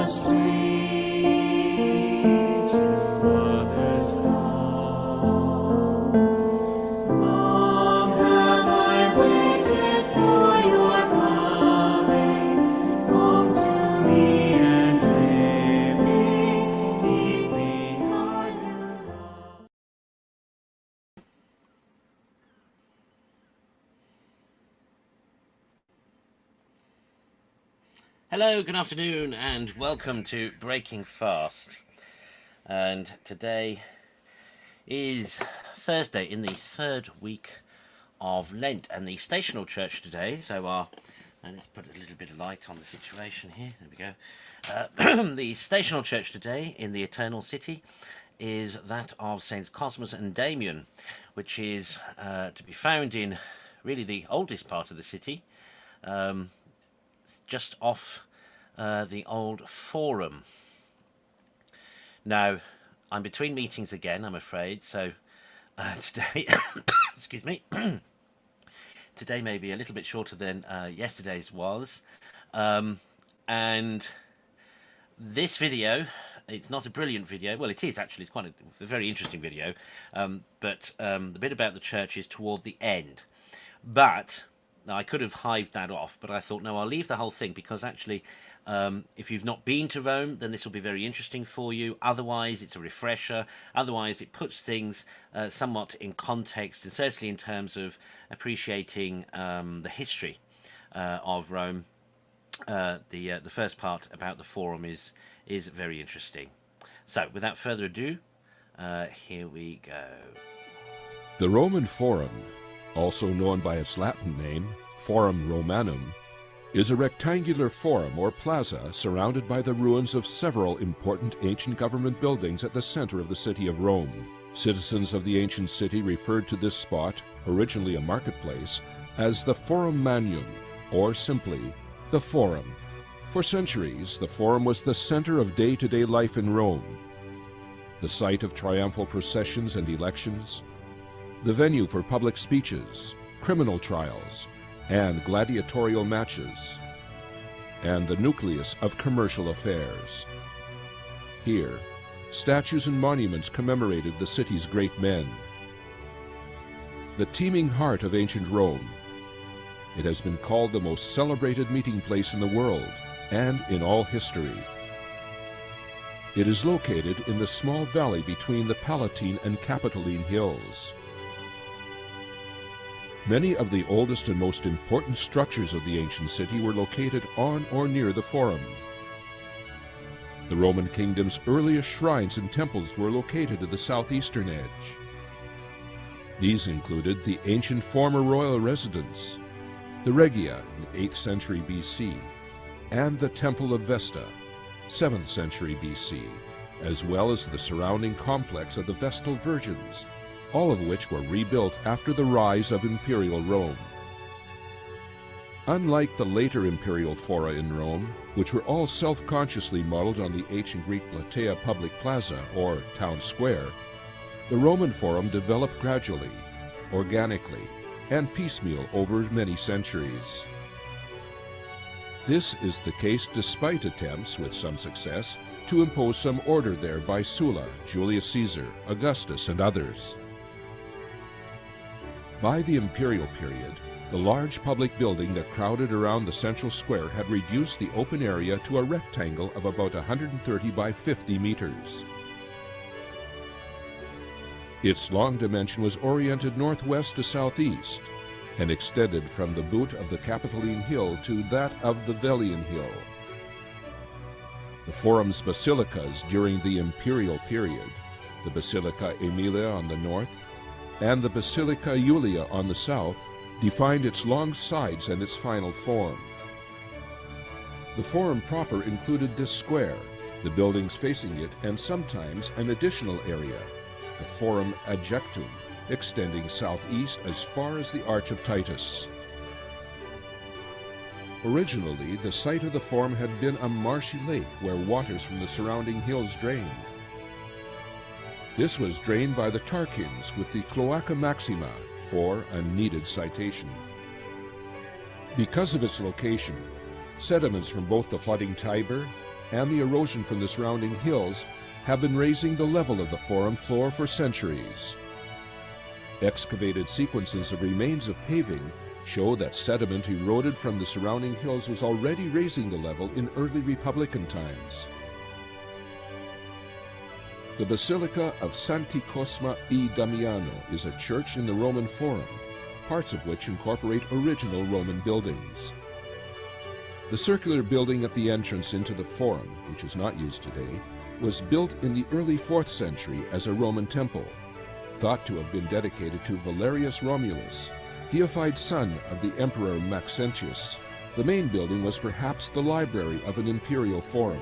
must flee to others long. Long have I waited for your coming, home to me and living deeply our new love. Hello, good afternoon, and welcome to Breaking Fast. And today is Thursday in the third week of Lent, and the stational church today. And let's put a little bit of light on the situation here. There we go. The stational church today in the Eternal City is that of Saints Cosmas and Damian, which is to be found in really the oldest part of the city. Just off the old Forum. Now, I'm between meetings again, I'm afraid, so today, excuse me, today may be a little bit shorter than yesterday's was, and this video, it's not a brilliant video. Well, it is actually, it's quite a very interesting video, but the bit about the church is toward the end. But now, I could have hived that off, but I thought, no, I'll leave the whole thing, because actually, if you've not been to Rome, then this will be very interesting for you. Otherwise, it's a refresher. Otherwise, it puts things somewhat in context, and certainly in terms of appreciating the history of Rome. The first part about the Forum is very interesting. So, without further ado, here we go. The Roman Forum, also known by its Latin name, Forum Romanum, is a rectangular forum or plaza surrounded by the ruins of several important ancient government buildings at the center of the city of Rome. Citizens of the ancient city referred to this spot, originally a marketplace, as the Forum Magnum, or simply, the Forum. For centuries, the Forum was the center of day-to-day life in Rome, the site of triumphal processions and elections, the venue for public speeches, criminal trials, and gladiatorial matches, and the nucleus of commercial affairs. Here, statues and monuments commemorated the city's great men. The teeming heart of ancient Rome, it has been called the most celebrated meeting place in the world and in all history. It is located in the small valley between the Palatine and Capitoline hills. Many of the oldest and most important structures of the ancient city were located on or near the Forum. The Roman kingdom's earliest shrines and temples were located at the southeastern edge. These included the ancient former royal residence, the Regia in 8th century BC, and the Temple of Vesta, 7th century BC, as well as the surrounding complex of the Vestal Virgins, all of which were rebuilt after the rise of imperial Rome. Unlike the later imperial fora in Rome, which were all self-consciously modeled on the ancient Greek Platea Public Plaza, or town square, the Roman Forum developed gradually, organically, and piecemeal over many centuries. This is the case despite attempts, with some success, to impose some order there by Sulla, Julius Caesar, Augustus, and others. By the imperial period, the large public building that crowded around the central square had reduced the open area to a rectangle of about 130 by 50 meters. Its long dimension was oriented northwest to southeast and extended from the boot of the Capitoline Hill to that of the Velian Hill. The Forum's basilicas during the imperial period, the Basilica Aemilia on the north and the Basilica Julia on the south, defined its long sides and its final form. The Forum proper included this square, the buildings facing it, and sometimes an additional area, the Forum Adjectum, extending southeast as far as the Arch of Titus. Originally, the site of the Forum had been a marshy lake where waters from the surrounding hills drained. This was drained by the Tarquins with the Cloaca Maxima, for a needed citation. Because of its location, sediments from both the flooding Tiber and the erosion from the surrounding hills have been raising the level of the forum floor for centuries. Excavated sequences of remains of paving show that sediment eroded from the surrounding hills was already raising the level in early Republican times. The Basilica of Santi Cosma e Damiano is a church in the Roman Forum, parts of which incorporate original Roman buildings. The circular building at the entrance into the Forum, which is not used today, was built in the early 4th century as a Roman temple, thought to have been dedicated to Valerius Romulus, deified son of the Emperor Maxentius. The main building was perhaps the library of an imperial forum.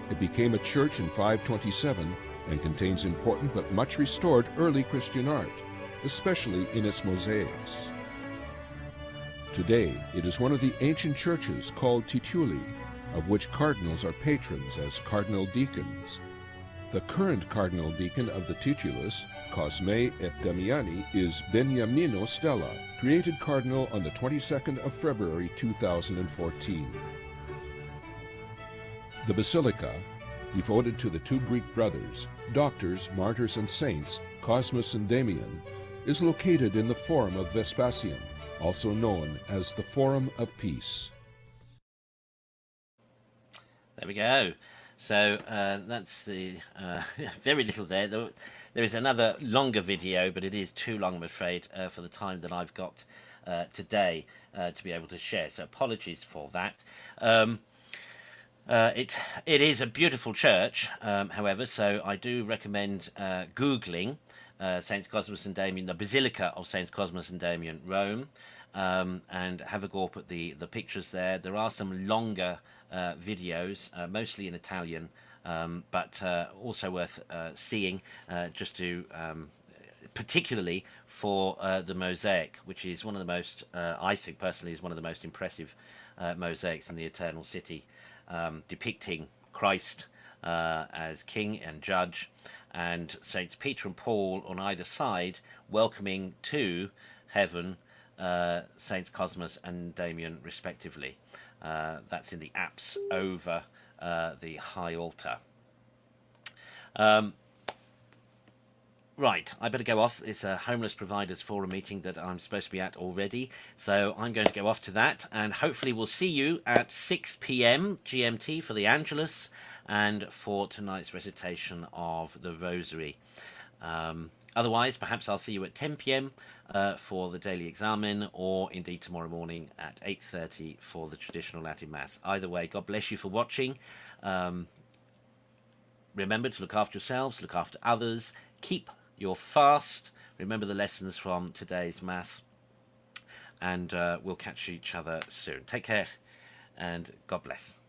It became a church in 527 and contains important but much restored early Christian art, especially in its mosaics. Today, it is one of the ancient churches called tituli, of which cardinals are patrons as cardinal deacons. The current cardinal deacon of the titulus, Cosme et Damiani, is Beniamino Stella, created cardinal on the 22nd of February 2014. The basilica, devoted to the two Greek brothers, doctors, martyrs, and saints, Cosmas and Damian, is located in the Forum of Vespasian, also known as the Forum of Peace. There we go. So that's the very little there. There is another longer video, but it is too long, I'm afraid, for the time that I've got today to be able to share. So apologies for that. It is a beautiful church, however, so I do recommend Googling Saints Cosmas and Damian, the Basilica of Saints Cosmas and Damian, Rome, and have a go up at the pictures there. There are some longer videos, mostly in Italian, but also worth seeing, just to particularly for the mosaic, which is one of the most, I think personally, is one of the most impressive mosaics in the Eternal City, depicting Christ as king and judge, and Saints Peter and Paul on either side welcoming to heaven Saints Cosmas and Damian respectively. That's in the apse over the high altar. Right, I better go off. It's a Homeless Providers Forum meeting that I'm supposed to be at already, so I'm going to go off to that, and hopefully we'll see you at 6 p.m. GMT for the Angelus and for tonight's recitation of the Rosary. Otherwise, perhaps I'll see you at 10 p.m. For the Daily Examen, or indeed tomorrow morning at 8:30 for the traditional Latin Mass. Either way, God bless you for watching. Remember to look after yourselves, look after others, keep your fast, remember the lessons from today's Mass, and we'll catch each other soon. Take care, and God bless.